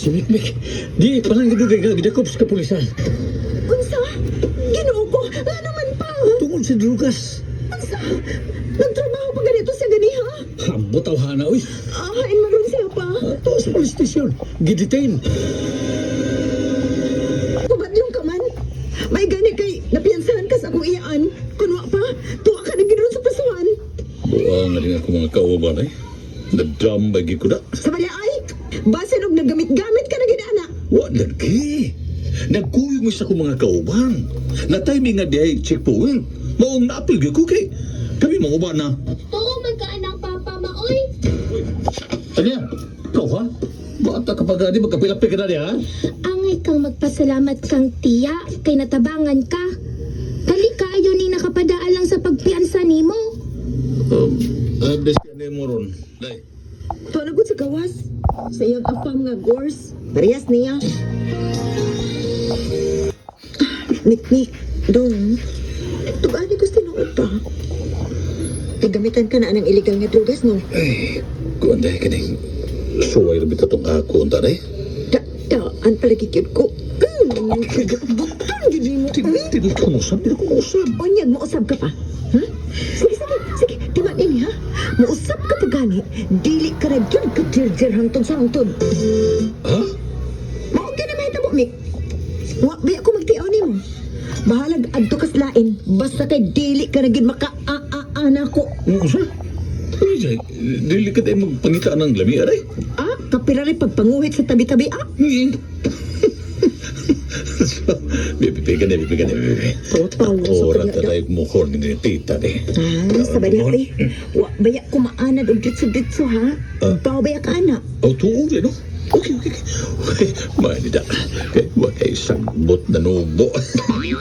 Si Mikmik, di palang gidugay nga gidakop sa kapulisan. Unsa? Ginoo ko, nga naman pa. Tungod sa drugas. Unsa? Nagtrabaho pa ganito sa ganiha? Ambot aw hana, uy. Hain mo ron siya pa. Ito sa police station. Gidetain. Kubadlong ka man. May gani kay napiyansahan ka sa akong iyaan. Kunwa pa, tuwa ka na ginoon sa pasuhan. Buang nga din ako mga kauban ay. Nadambay gi ko na. Sa bali ay, basin og nagamit-gamit ka na ginana. Wa lagi. Nagkuyog mo sa akong mga kauban. Na timing nga di ay check po well. Maong naapil gi ko kay. Kami mga uban na. Oo, magkaanang papa maoy. Ano yan? Ikaw ha? Bata kapag di magkapilapil ka na di ha? Angay kang magpasalamat kang tiya, kay natabangan ka. Dali ka ayo ning nakapadaan lang sa pagpiansa nimo. Desyan mo ron. Day. Tuwa na gud sa gawas. Sa iyang afam nga gors. Parehas niya. Nik, dong. Tugani ko sinuod pa. Gamitan ka na ng illegal nga drugas, no? Ay, kuan dahil ka din. Suway rin bita itong ako, ang taray. Daan palagi cute ko. Buktan, gini mo. Tinul ko musab, tinul ko musab. Onyag, mausap ka pa. Ha? Sige. Tima din, ha? Mausap ka pa gani. Dili ka na dyan ka dir hangtod sa hangtod. Ha? Maog ka na mahitabo, Mik. Wak, bay ako magtiaw ni mo. Bahalag adto kas lain. Basta kay dili ka na gid maka-a-a-ana ko. Musa? Ay, dili ka tayo magpangita ng lami, aray. Ah, kapira rin pagpanguhit sa tabi-tabi, ah. Bibi ka na, bibi. Total, Orat na tayo kumukorn ni tita, eh. Ah, sabay na, ay. Wa, baya kumaanad og ditso-ditso, ha? Bawa baya ka, ana. Oh, tuog, no? Okay. Manida. Kaya wag ay sagbot na nubo. Mik,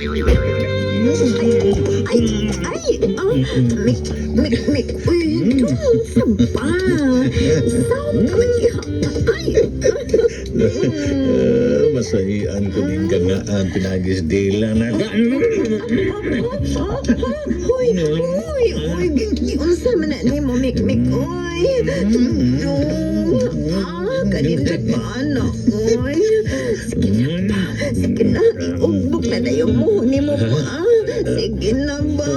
uy, saba. Saan ka man iha? Masahian ko din ka nga ang pinagis-dila na Uy, unsa man na ni mo, Mik, uy. Kanindot ba, anak, uy. Sige na, iugbok na na yung muho ni mo pa. Sige na ba?